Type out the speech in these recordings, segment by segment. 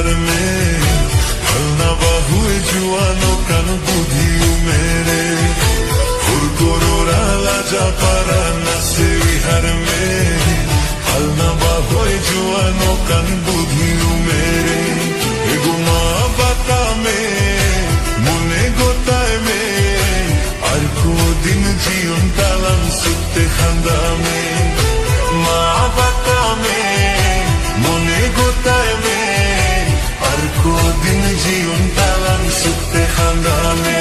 विहार में हलना बाहुए जुआनो कान बुधियु मेरे हुरकोरोरा जा पारा नासे विहार में हलना बाहुए जुआनो कान बुधियु मेरे एगुमा बाता में मुने गोताय में और को दिन जीवन तालम सुते खंदा में माँ बाता में मुने गोताय में और को दिन जीवन तालम सुते खंदा में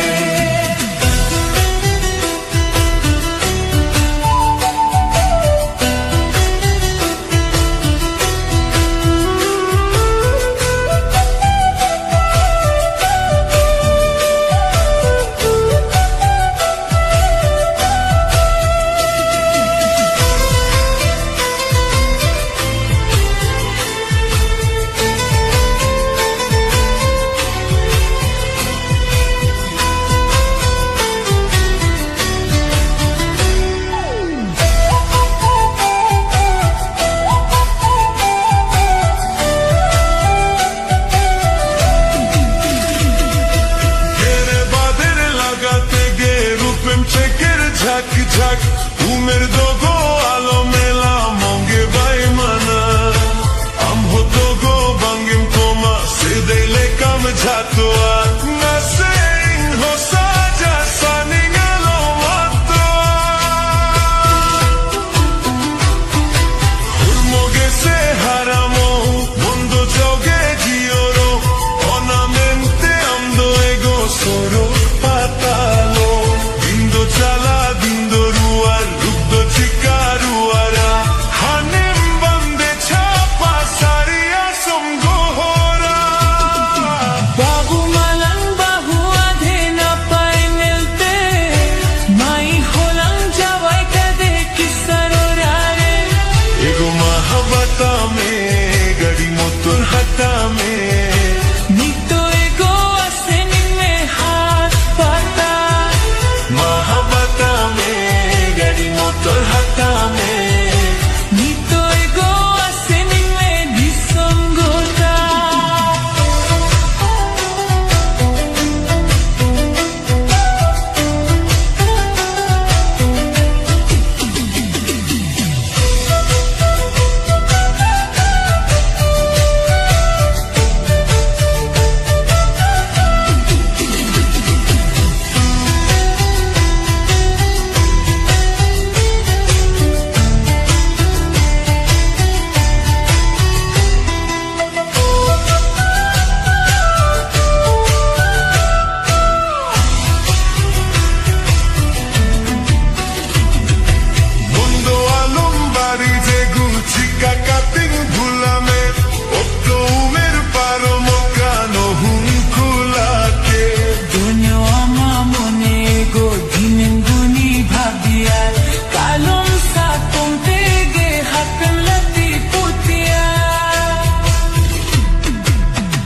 उमेर दोगो आलो मेला मोंगे बाई मना हम हो दोगो बंगिम कोमा से देले कम जातोआ नसे हो साजा सानिंगलो मातोआ उर्मोगे से हरामो मुंदो जोगे जियोरो onamente amdo ego soro patalo dindo chala dindo ruar rubdo chikaruara hanem bande chapa saria somgohora babu malang bahu adhe na paye milte mai holang jawai kade kisarorare ego mahabata mein gadi motor hata mein nito ego aseni mein haat pata mahabata mein gadi motor hata mein nito ego aseni mein disongota mundo alumbari je guchika kating bulame opto umer paro mokano hunkulake dunyo ama mone ego dinen duni bhabia kalom sa tumte ge hakan lati putia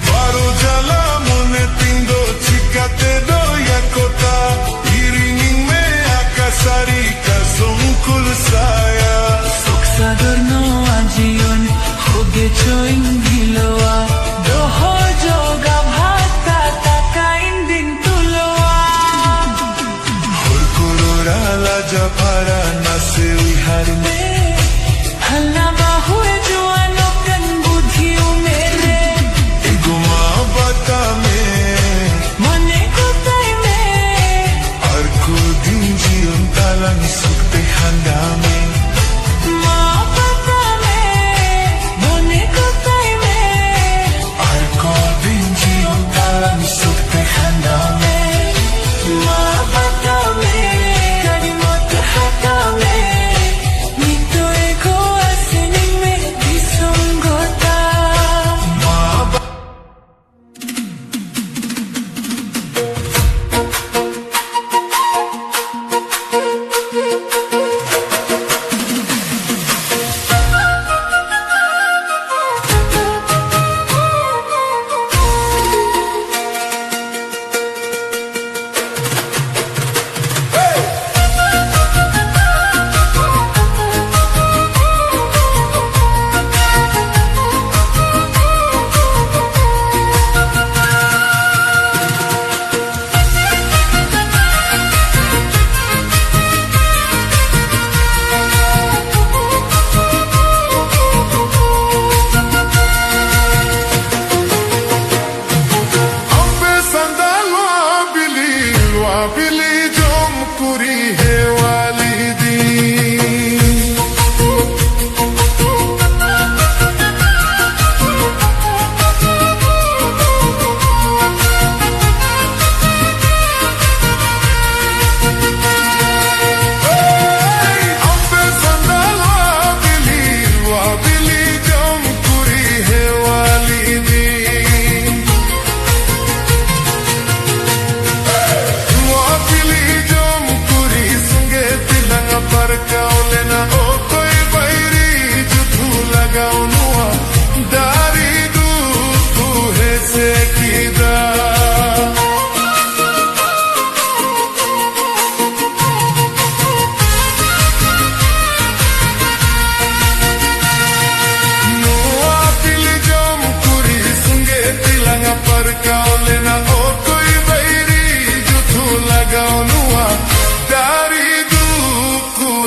paro jala mone tindo chikate doya kota iringing me akasari kasungkul saya Soksadorno ajion hoge choing giloa doho joga bhata takain din tuloa हुरकोरोरा लाजा पारा नासे विहार में हल्ला बाहुए जुआनो कन बुधियु मेरे एगुमा बाता में मने कोताय में और को दिन जीवन तालम सुते खंदा में माँ पता में मने कोताय में और को दिन जीवन तालम सुते खंदा में माँ पता में करी मत हटा में nito ego aseni mein disongota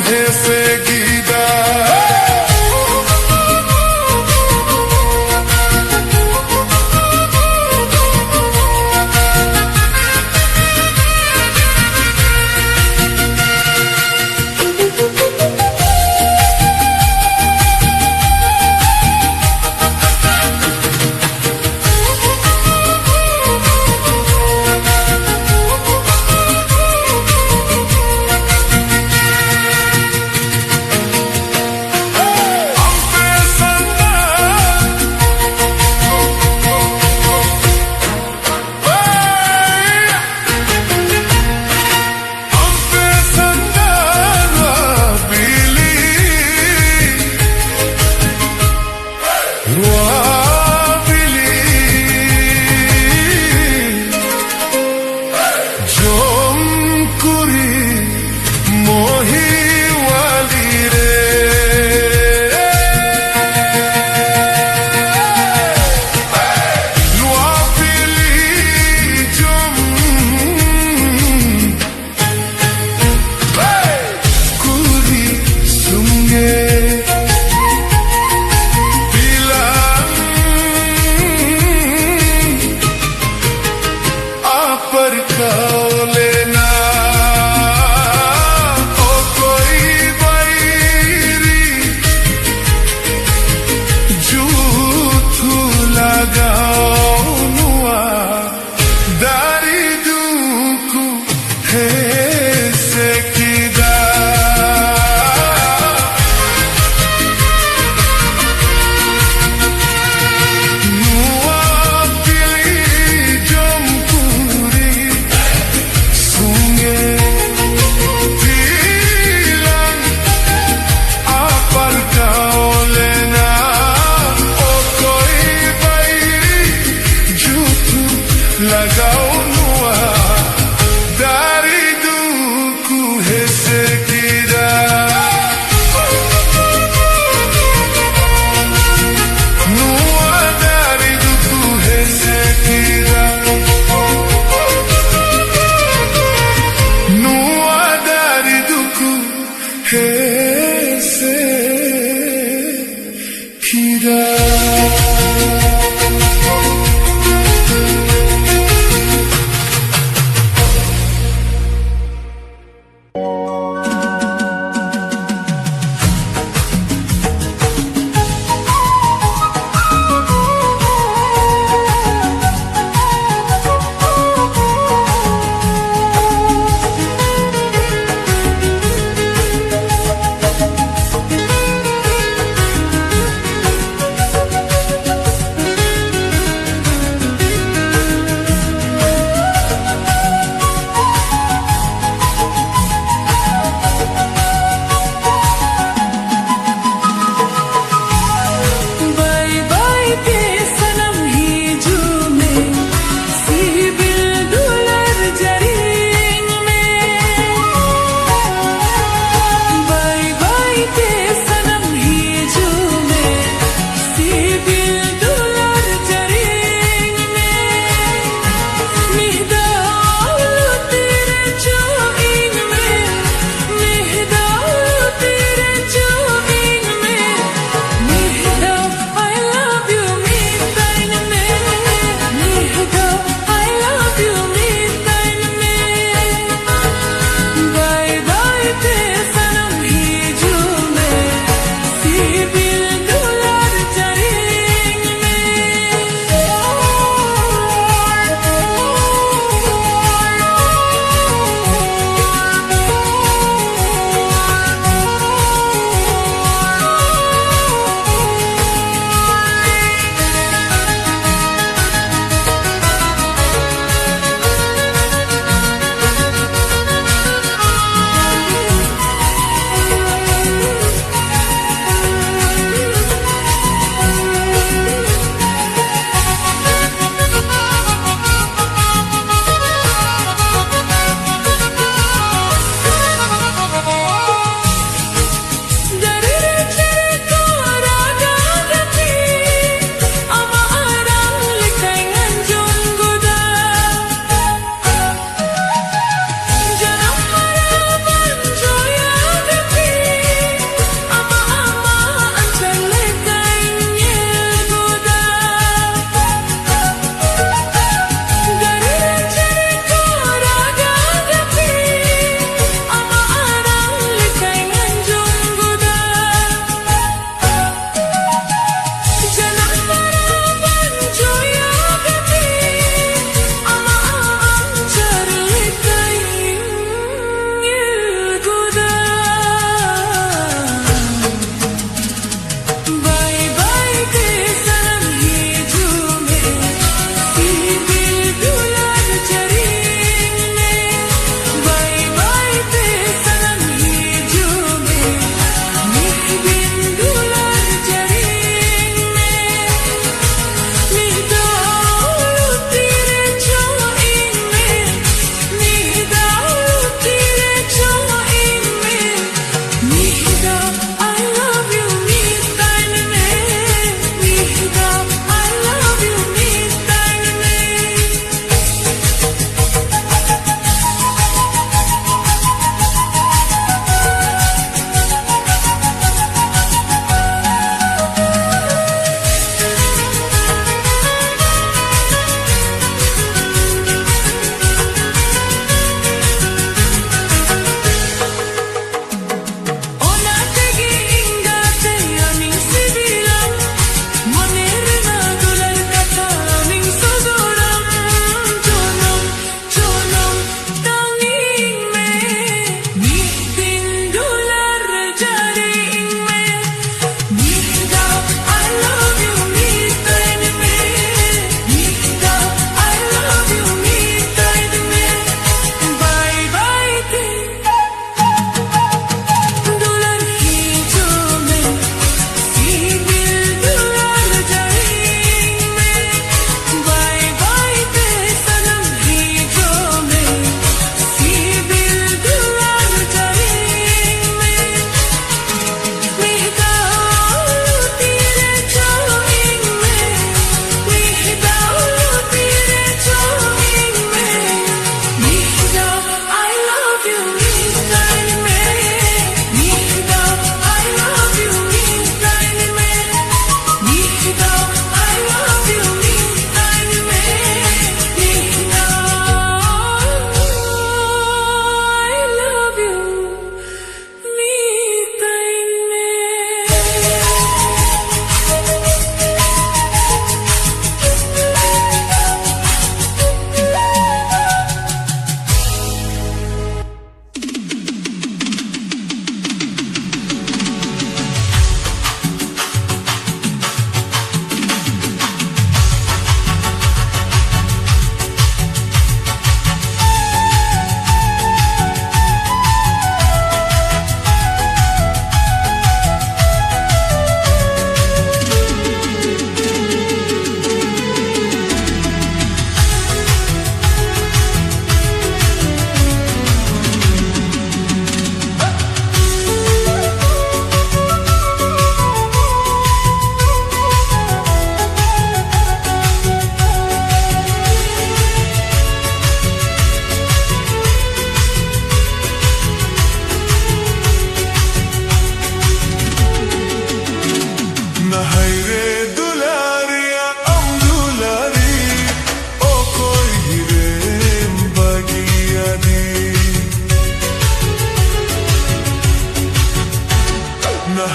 es seguida.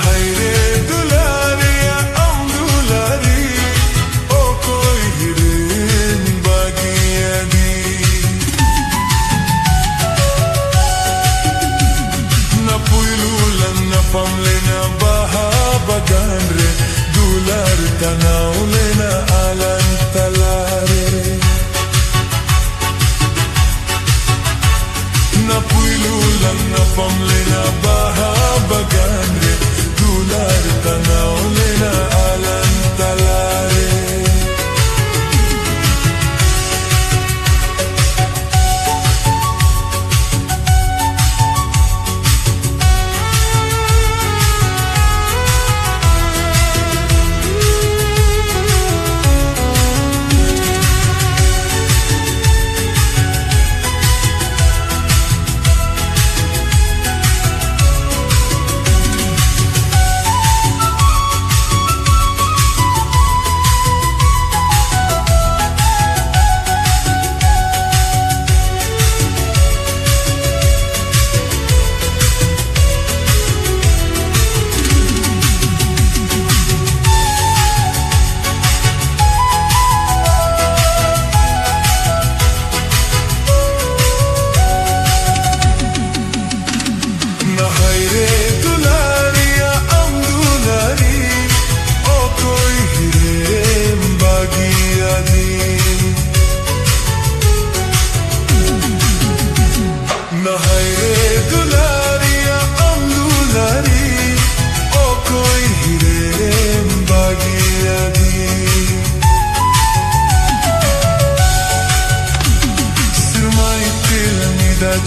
हाय रे दुलारिया हम दुलारी ओ कोई हिरेन बागिया दी na puylulan na pamlena baha bagan re dular tanaulena alan talare na puylulan na pamlena baha bagan re dular tanaulena alan talare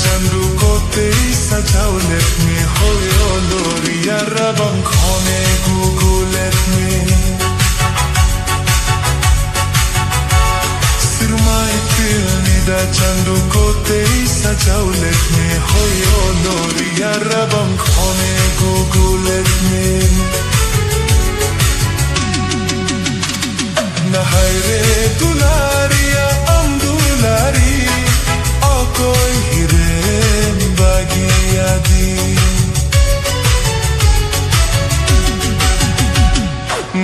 Chandru kote sajao let me hoyo loria rabang khone google let me sirmai tilnida chandru kote sajao let me hoyo loria rabang khone google let me na hai re dularia am dulari o koi hiren bagiya di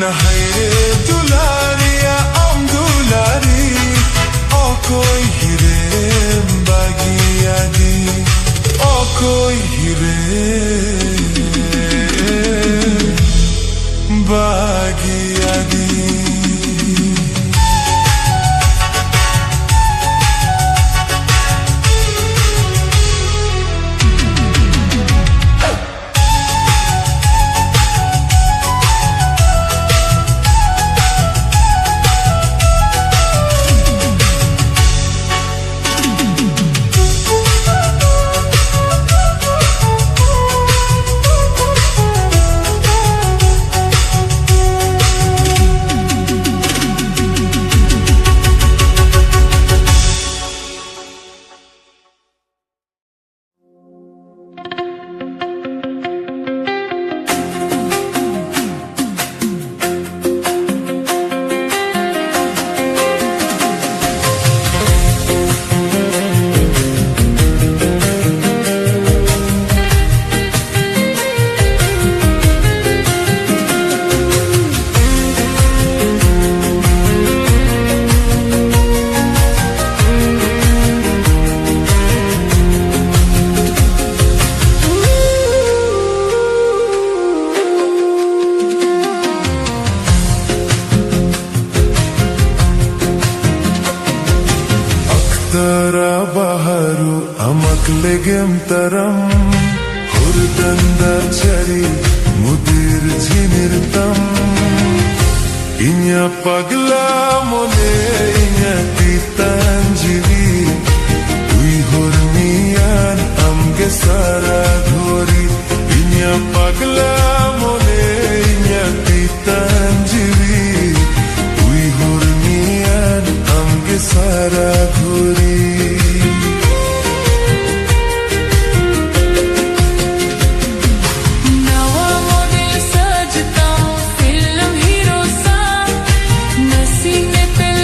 na hai re dulariya am dulari o koi hiren bagiya di o koi hiren bagiya di baharu amak legem taram hurdanda chari mudir jhinirtam inya pagla mone inya titanjiri tui horniyan amge sara dhori inya pagla mone inya titanjiri tui horniyan amge sara dhori film hero सा नसीब में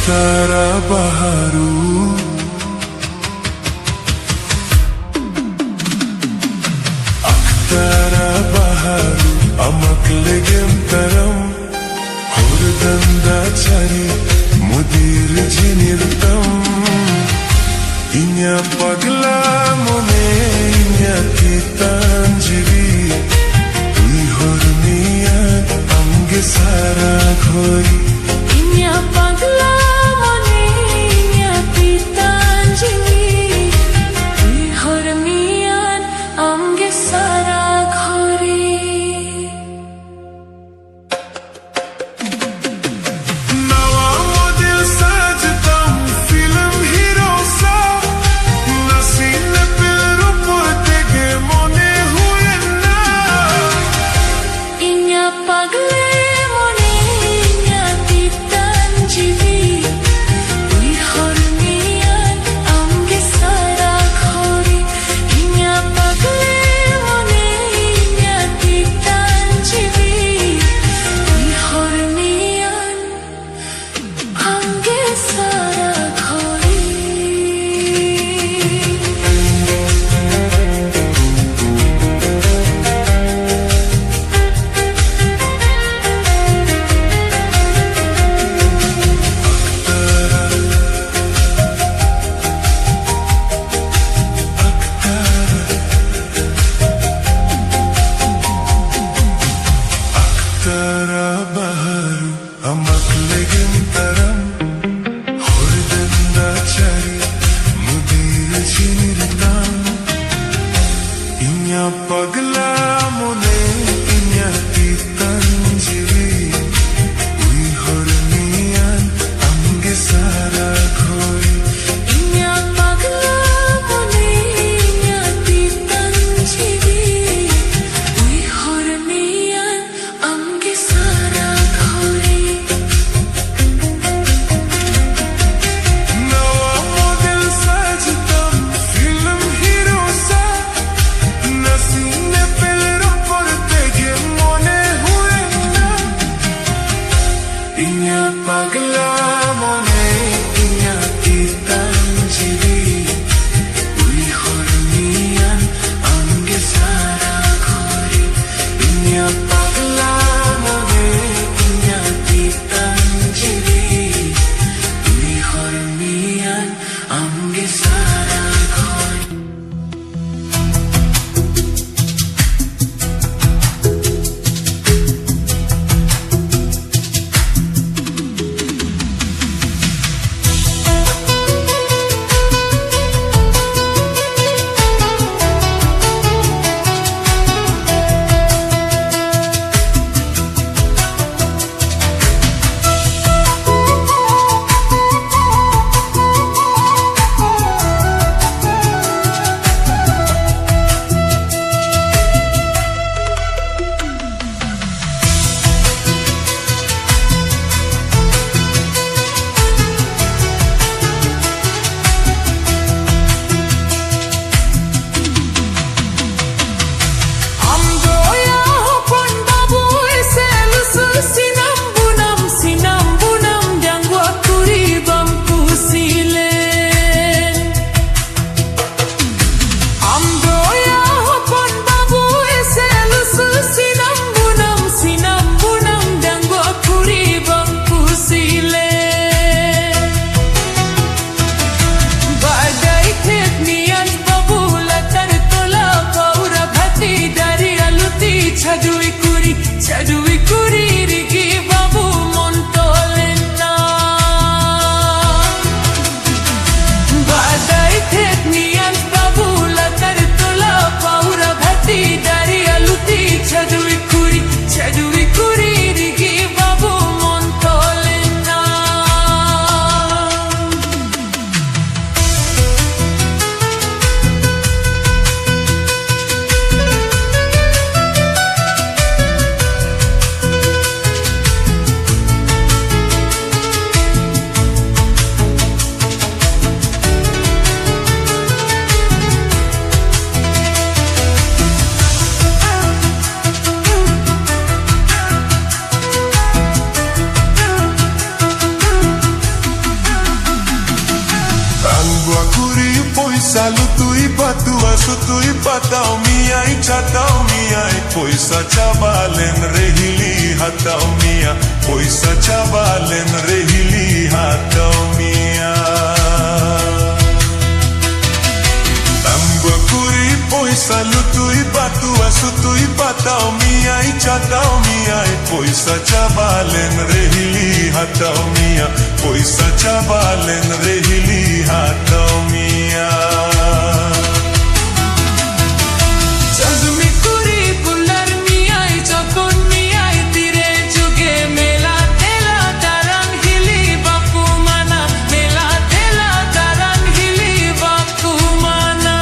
Aktara Baharu Aktara Baharu Amak legem taram Hordanda chari Mudir jinir tam Inya pagla mone Inya kitanjiri Tui horniya Ange sara ghori Inya pagla mone Inya pitanjali Tui hormiyan Ange sara ghori Nawa model sajtam film hero sa Nasine per upor tege mone huye na Inya pagle mone Inya pitanjali Tui hormiyan Ange sara ghori Inya pagle mone Inya pitanjali Tui hormiyan Ange sara ghori Aktara Baharu Amak legem taram Hordanda chari Mudir jinir tam Inya pagla mone Inya kitanjiri Ui horniyan Ange sara ghori Inya pagla mone Inya pitanjali Tui hormiyan Ange sara ghori Nawa model sajtam film hero sa Nasine per upor tege mone huye na Inya pagla mone Inya kitanjiri Ui horniyan Ange sara ghori Inya pagla mone Inya kitanjiri Tui hormiyan Ange sara ghori Poisa lutui patua sutui patau miai chatau miai Poisa chabalen rehili hatau mia Poisa chabalen rehili hatau mia Tambua kuri poisa lutui patua sutui patau miai chatau miai Poisa chabalen rehili hatau mia Poisa chabalen rehili hatau mia Chazumi kuri pular miai chakon miai tire juge mela tela taran hili bakumana mela tela taran hili bakumana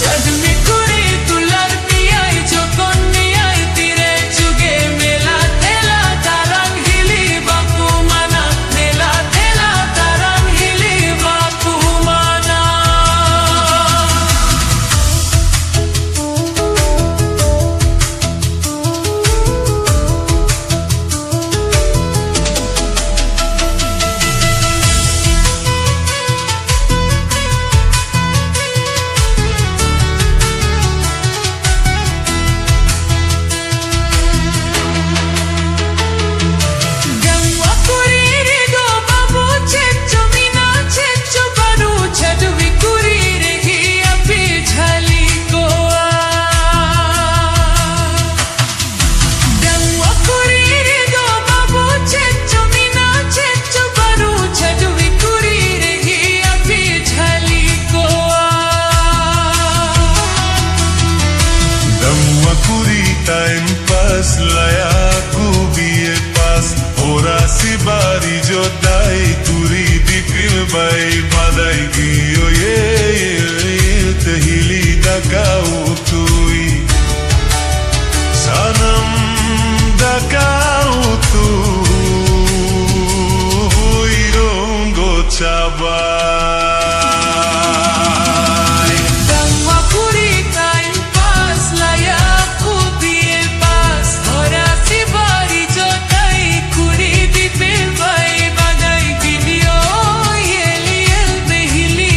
Chazumi kuri pular miai chakon miai tire juge mela tela taran hili bakumana mela tela taran hili bakumana Gangwa kuriri do babu checho mina checho baru chadwi kuriri hi api jhali goa Gangwa kuriri do babu checho mina checho baru chadwi kuriri hi api jhali goa Damwa kuri time pass laya kubie pass Ora si bari jo dai turi dikil bai badai giyo ye tehili dakau tui Sanam dakau tui rongo chabai Gangwa kuri time pass laya kubie pass Ora si bari jo dai kuri dipil bai badai giyo yeli el behili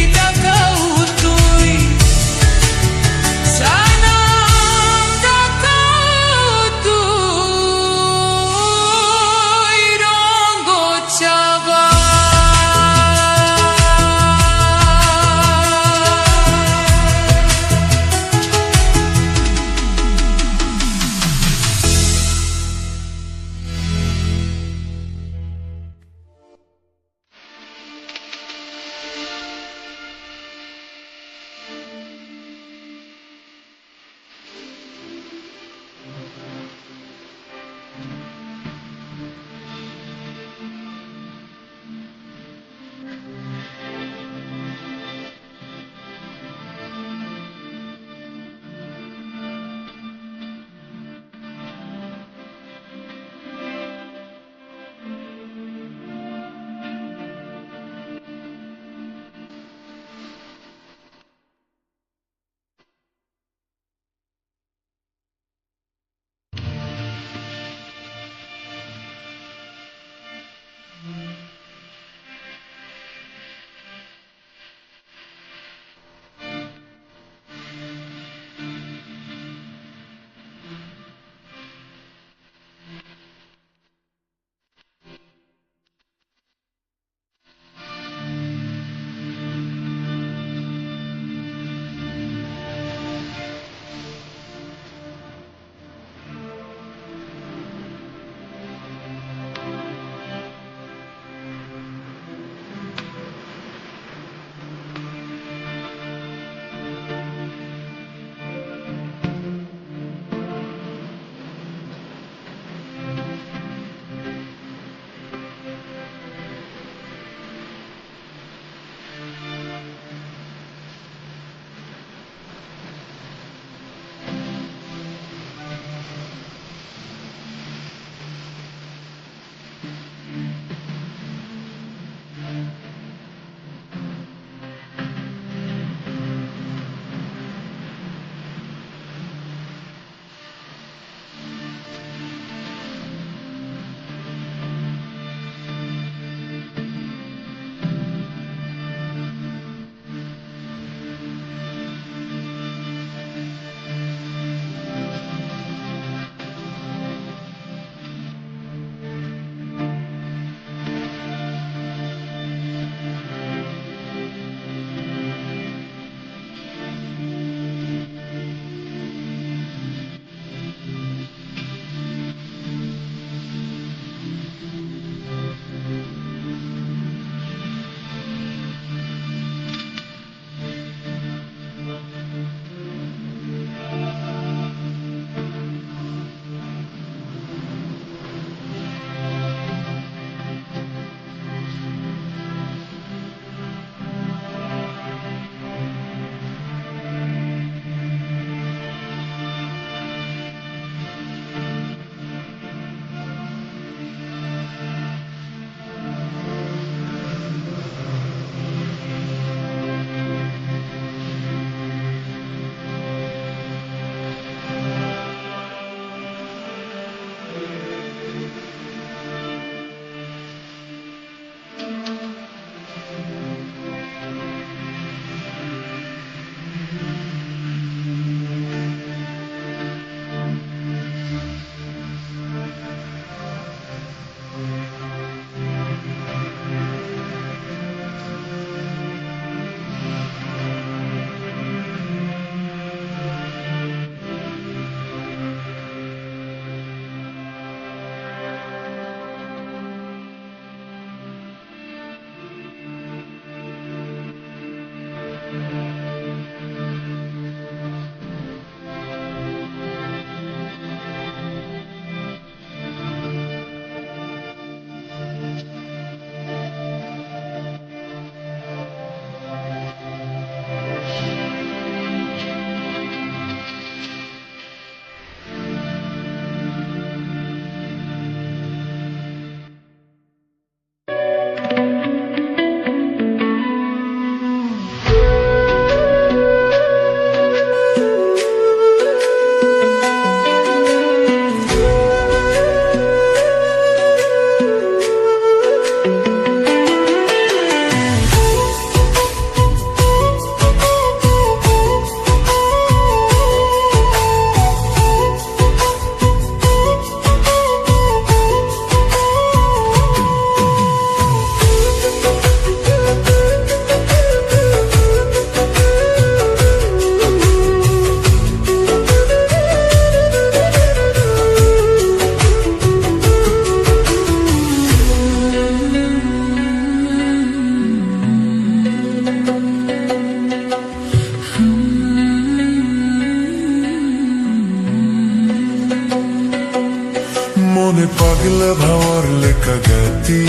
lekagati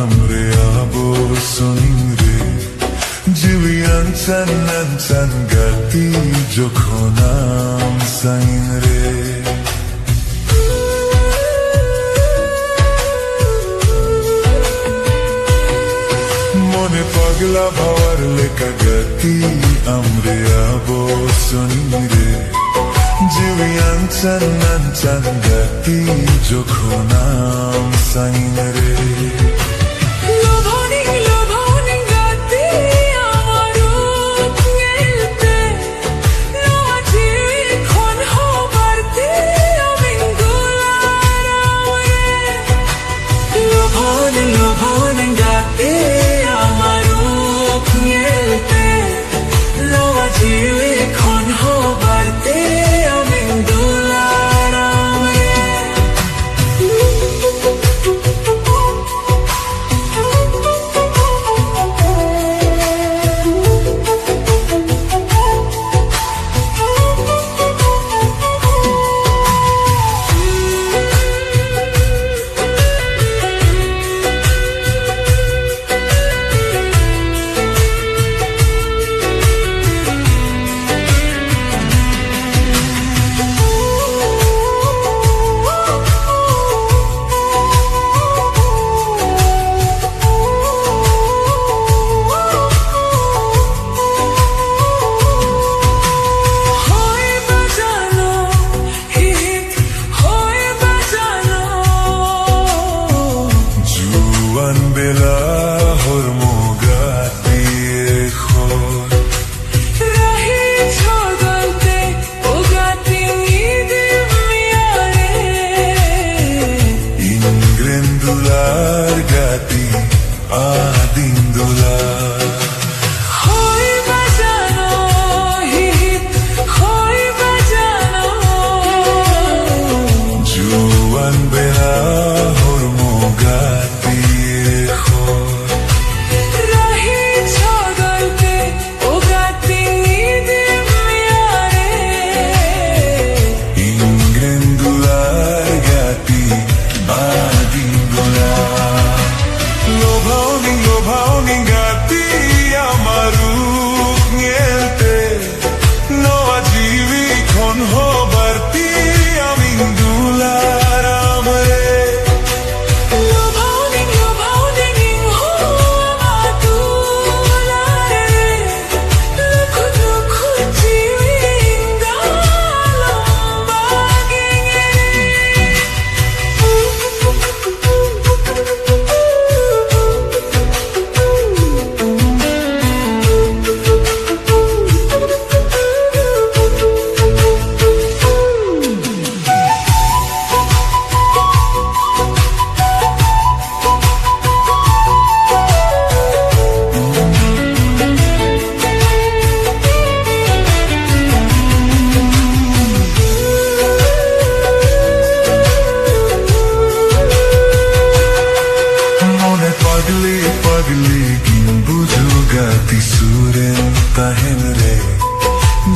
amre abo soningre Jivian chan gati jokhonam sainre Mone pagla bhawar lekagati amre abo soningre Jivian chan gati jokhonam sainre লোভনী লোভনী গাতি আমার রূপ গেলতে নাচি খন হবারতে আমি দুলারামে লোভনী লোভনী গাতি আমার রূপ গেলতে নাচি খন হবারতে আমি দুলারামে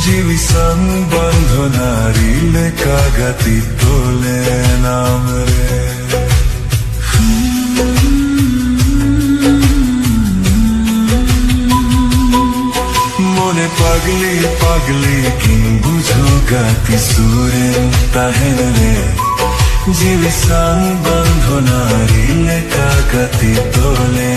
Jivisan bandhanari lekagati tole namre Mone pagli pagli kin bujho gati suren tahenre Jivisan bandhanari lekagati tole